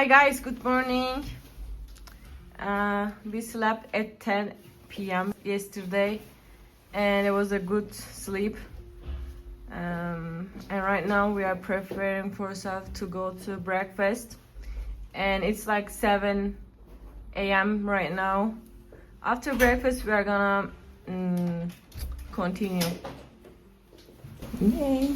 Hi guys, good morning. We slept at 10 p.m. yesterday and it was a good sleep. And right now we are preparing for ourselves to go to breakfast. And it's like 7 a.m. right now. After breakfast we are gonna continue. Yay!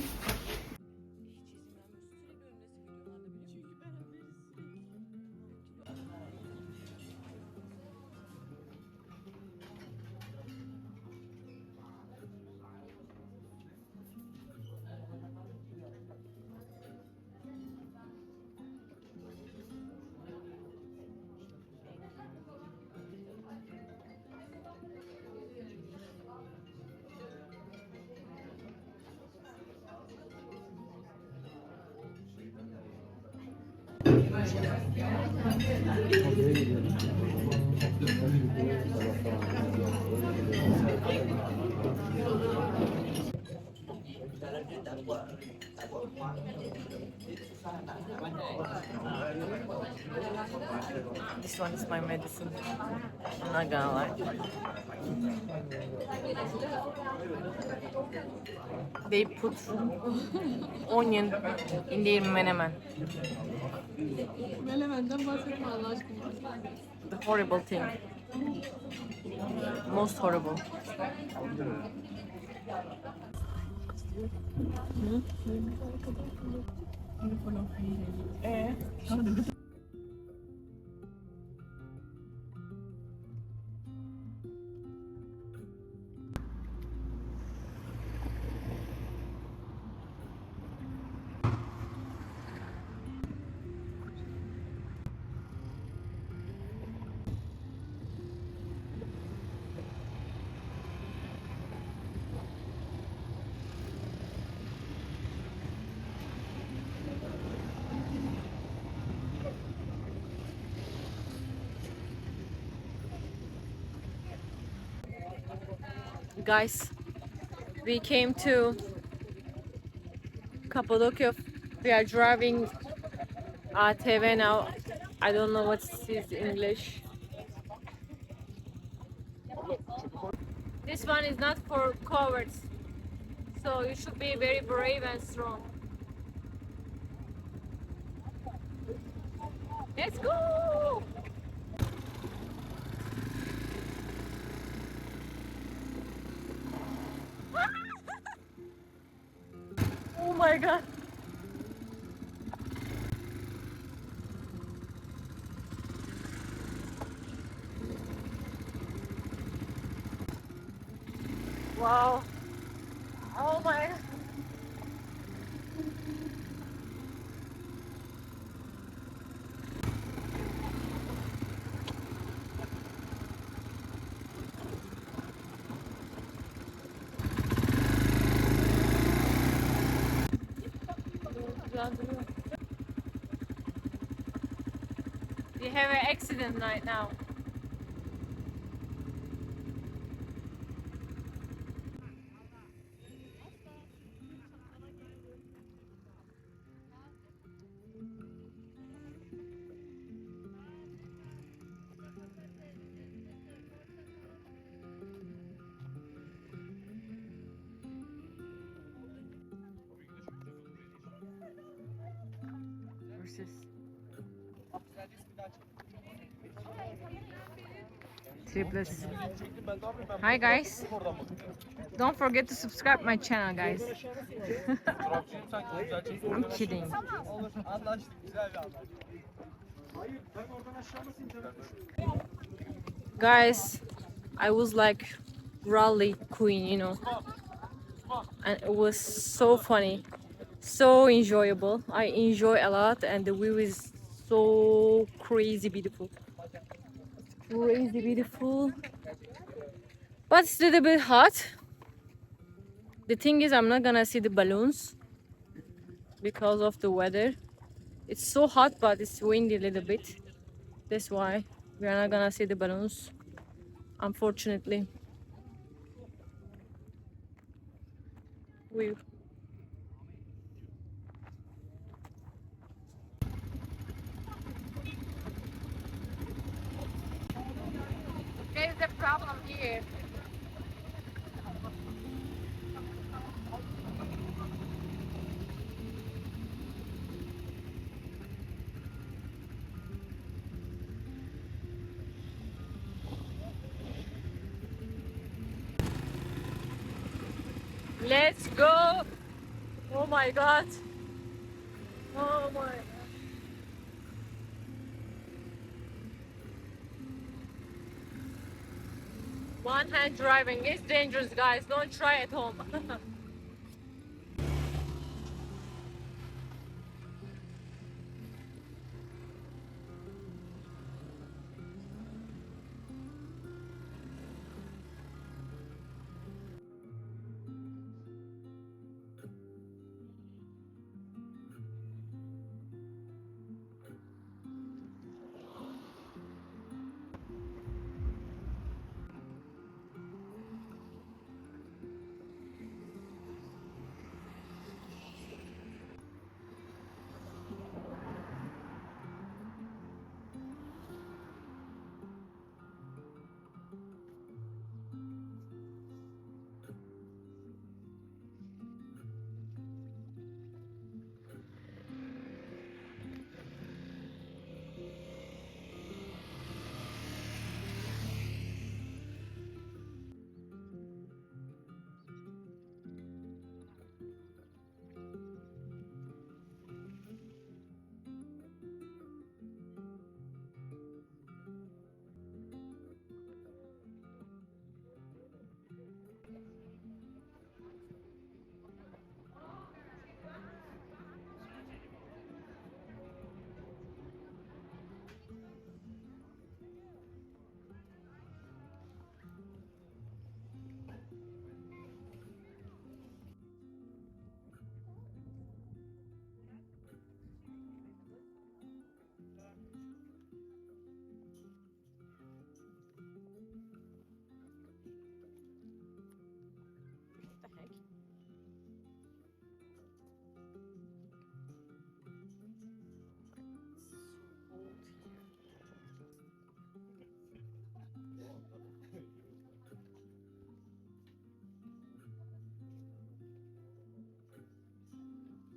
This one is my medicine. I'm not gonna lie. They put onion in their menemen. Menemen'den bahsetme Allah aşkına. The horrible thing. Most horrible. Guys, we came to Cappadocia. We are driving ATV now. I don't know what is English. This one is not for cowards, so you should be very brave and strong. Let's go! Oh my god! Wow! Oh my god! We have an accident right now. Versus. Triplets. Hi guys. Don't forget to subscribe my channel guys. I'm kidding. Guys, I was like rally queen, you know. And it was so funny. So enjoyable. I enjoy a lot and the view is so crazy beautiful. Crazy beautiful. But it's a little bit hot. The thing is I'm not gonna see the balloons because of the weather. It's so hot but it's windy a little bit. That's why we are not gonna see the balloons, unfortunately. We here. Let's go! Oh my god! Oh my god! One hand driving is dangerous, guys. Don't try at home. What the heck?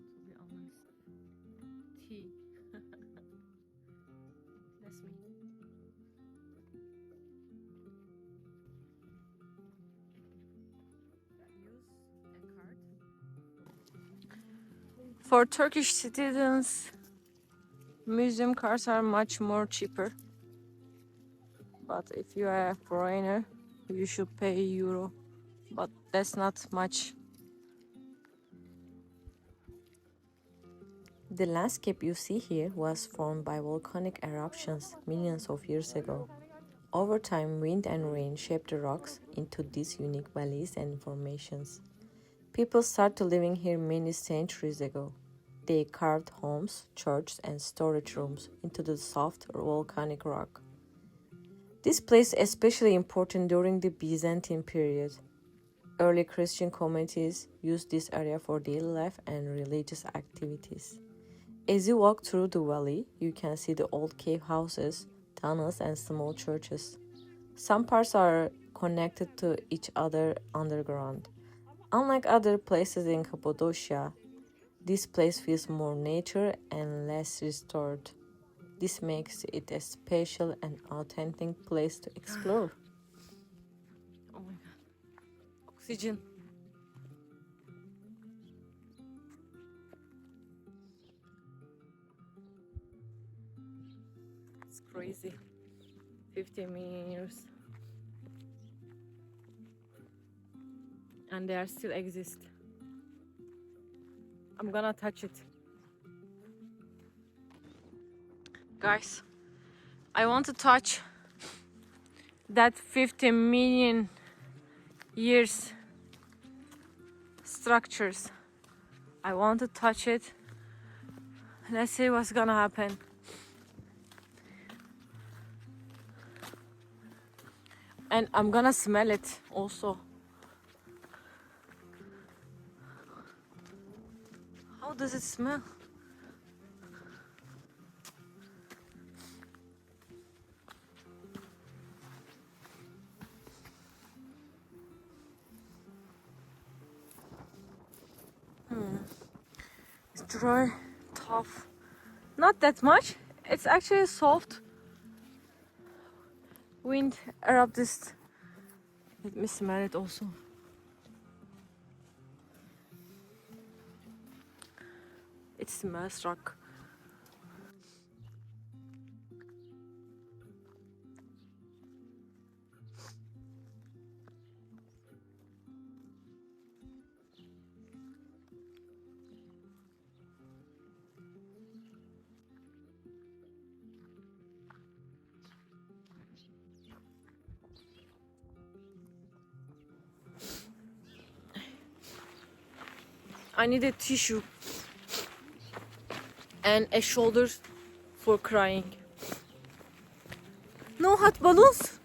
To be honest, tea. That's me. Use a card. For Turkish citizens, museum cards are much more cheaper. But if you are a foreigner, you should pay euro. But that's not much. The landscape you see here was formed by volcanic eruptions millions of years ago. Over time, wind and rain shaped the rocks into these unique valleys and formations. People started living here many centuries ago. They carved homes, churches, and storage rooms into the soft volcanic rock. This place is especially important during the Byzantine period. Early Christian communities used this area for daily life and religious activities. As you walk through the valley, you can see the old cave houses, tunnels, and small churches. Some parts are connected to each other underground. Unlike other places in Cappadocia, this place feels more nature and less restored. This makes it a special and authentic place to explore. Oh my god. Oxygen. It's crazy. 50 million years. And they are still exist. I'm gonna touch it. Guys, I want to touch that 50 million years structures. I want to touch it. Let's see what's gonna happen. And I'm gonna smell it also. How does it smell? dry, tough. Not that much. It's actually soft. Wind around this. Let me smell it also. It smells rock. I need a tissue and a shoulder for crying. No hot balloons?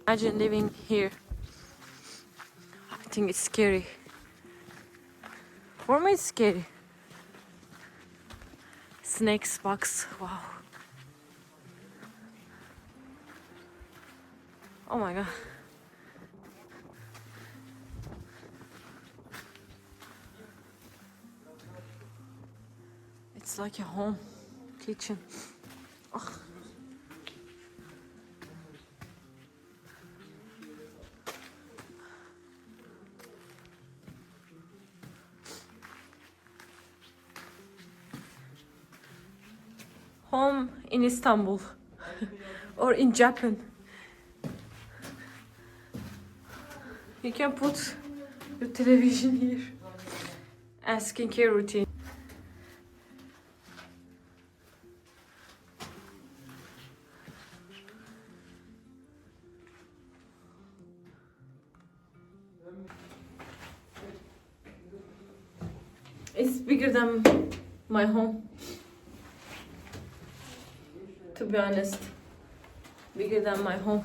Imagine living here. I think it's scary. For me, it's scary. Snakes, bugs, wow. Oh my god. It's like a home kitchen. Ugh. Home in Istanbul or in Japan. You can put your television here and skincare routine. It's bigger than my home. To be honest, bigger than my home.